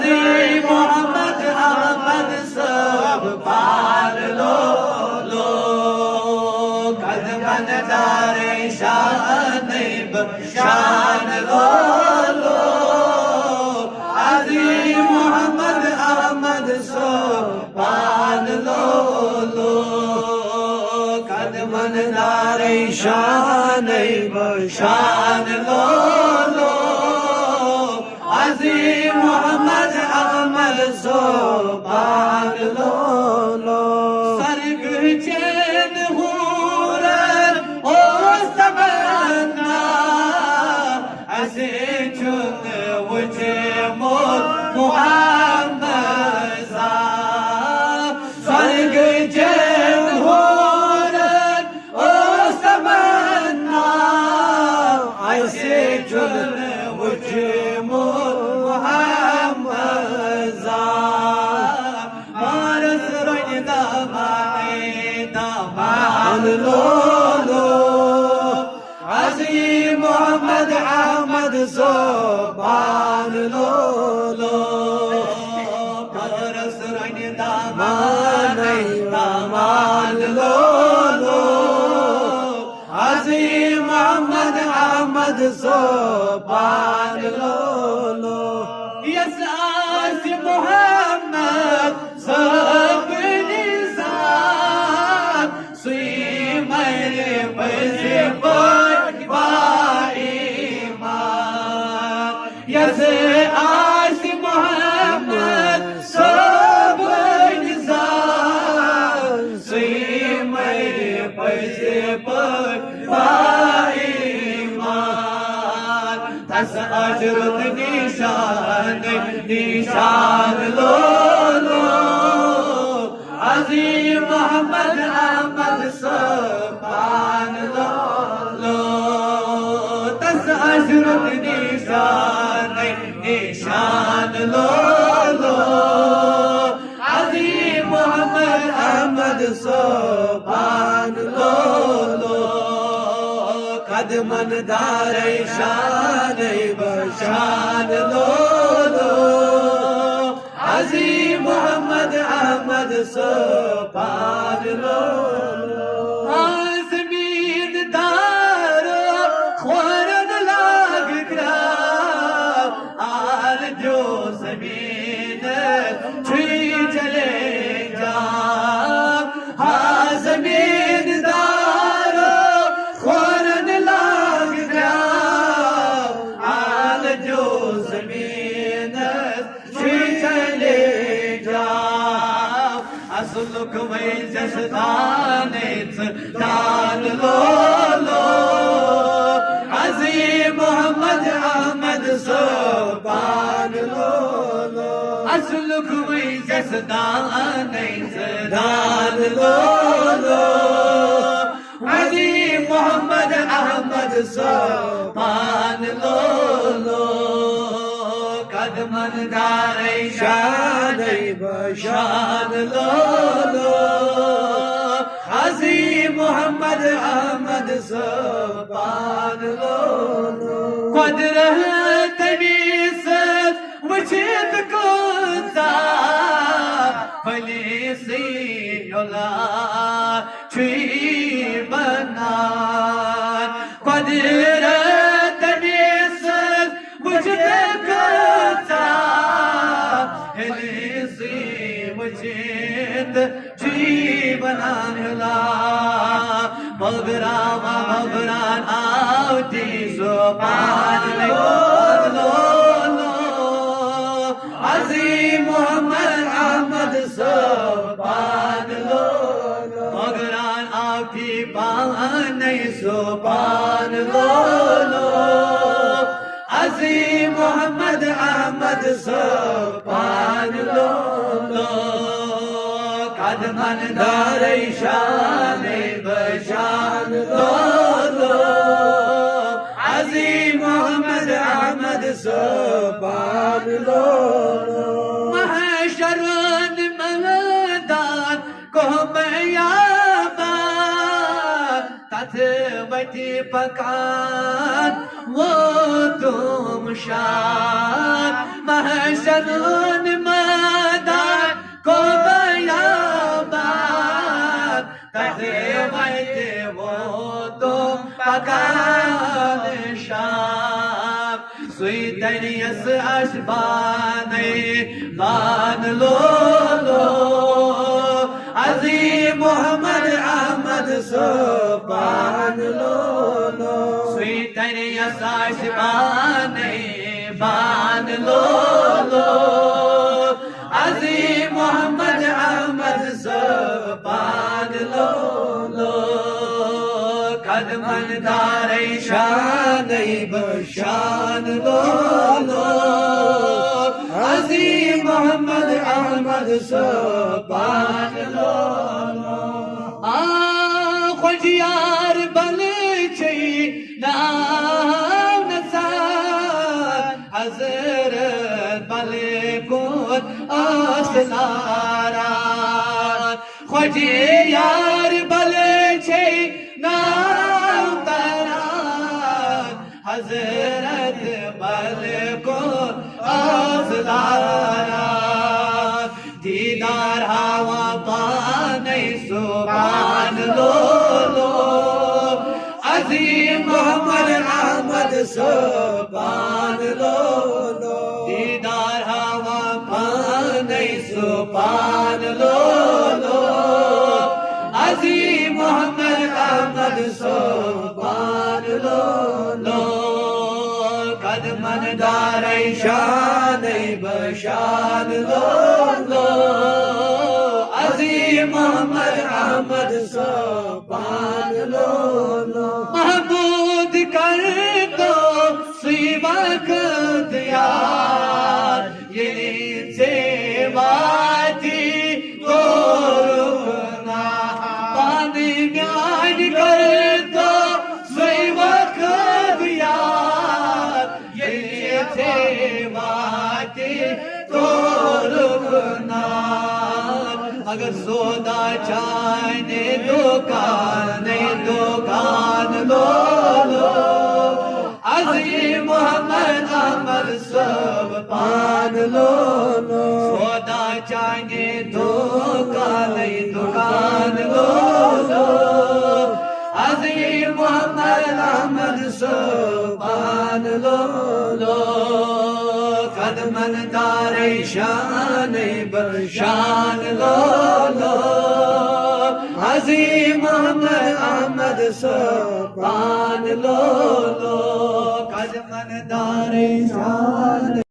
अजीम मोहम्मद अहमद सब पार लो कदमन दारे शान शान लो अजीम मोहम्मद अहमद सब पार लो कदमन दारे शान शान लो अजीम मोहम्मद अहमद ज़ुबान लो सरग चैन हूरन ओ तमन्ना ऐसे चुन मुझे मोहम्मद सरग चैन हूरन ओ तमन्ना ऐसे चुन मुझे अजीम मोहम्मद अहमद ज़ुबान लो परस रंग दामान लो अजीम मोहम्मद अहमद ज़ुबान लो यस आसिम मोहम्मद सब निज़ाम सुई मेरे पैसे यस आसिम मोहम्मद सब निज़ाम सुई मेरे पैसे पर ईमान तस अजरुत निशान निशान लो अजीम मोहम्मद अहमद ज़ुबान लो तस अजरुत निशान निशान लो अजीम मोहम्मद अहमद ज़ुबान लो कदमन दारे शान बशान लो अजीम मोहम्मद अहमद ज़ुबान लो ज़मीन दारो ख्वारन लाग ग्रा आल जो ज़मीन छुई चले जा हाँ ज़मीन दारो ख्वारन लाग ग्रा आल जो ज़मीन छुई चले जा असलुक वही जसदाने दान लो अजीम मोहम्मद अहमद ज़ुबान लो असलुक वही जसदाने दान लो अजीम मोहम्मद अहमद ज़ुबान लो कदमन दारे शान बशान लो अजीम मोहम्मद अहमद ज़ुबान लो कुदरत वीसत वचित कोता फलीसी योला छुई बना कुदरत वीसत वचित कोता फलीसी वचित जीवनान ला मगरान आवती ज़ुबान लो अजीम मोहम्मद अहमद ज़ुबान लो मगरान आवती पान ज़ुबान लो अजीम मोहम्मद अहमद ज़ुबान लो कदमन दारे शान बशान लो अजीम मोहम्मद अहमद ज़ुबान लो महशरन मैदान को मैयाबा तथ वती पकान वो तुम शान महशरन tanias ashbane ban lolo Azim Muhammad Ahmad Subhan lolo Sweet tanias ashbane ban lolo Azim Muhammad Ahmad Subhan lolo Kadman dare shan bashan lolo Azim Muhammad Ahmad Subhan lolo Khojiyar balche naam nasar Hazrat Malikut aslara Khojiyar balche naam taran Hazrat Malikut aslara Didar hawa paane subhan lolo Azim Muhammad Ahmad Subhan lolo Didar hawa paane subhan lolo Azim Muhammad Ahmad Subhan lolo Kadman dare shan bashan lolo Azim Muhammad Ahmad Subhan lolo Mahmud kar do siva diyar Ye sevati koruna Pani myan kar do siva diyar Ye sevati koruna अगर सौदा चाहने दुकान लो अज़ीम मोहम्मद अहमद सुभान लो सौदा चाहने दुकान लो अज़ीम मोहम्मद अहमद सुभान लो कदमन दारे शान बशान लो अज़ीम मोहम्मद अहमद सुभान लो कदमन दारे शान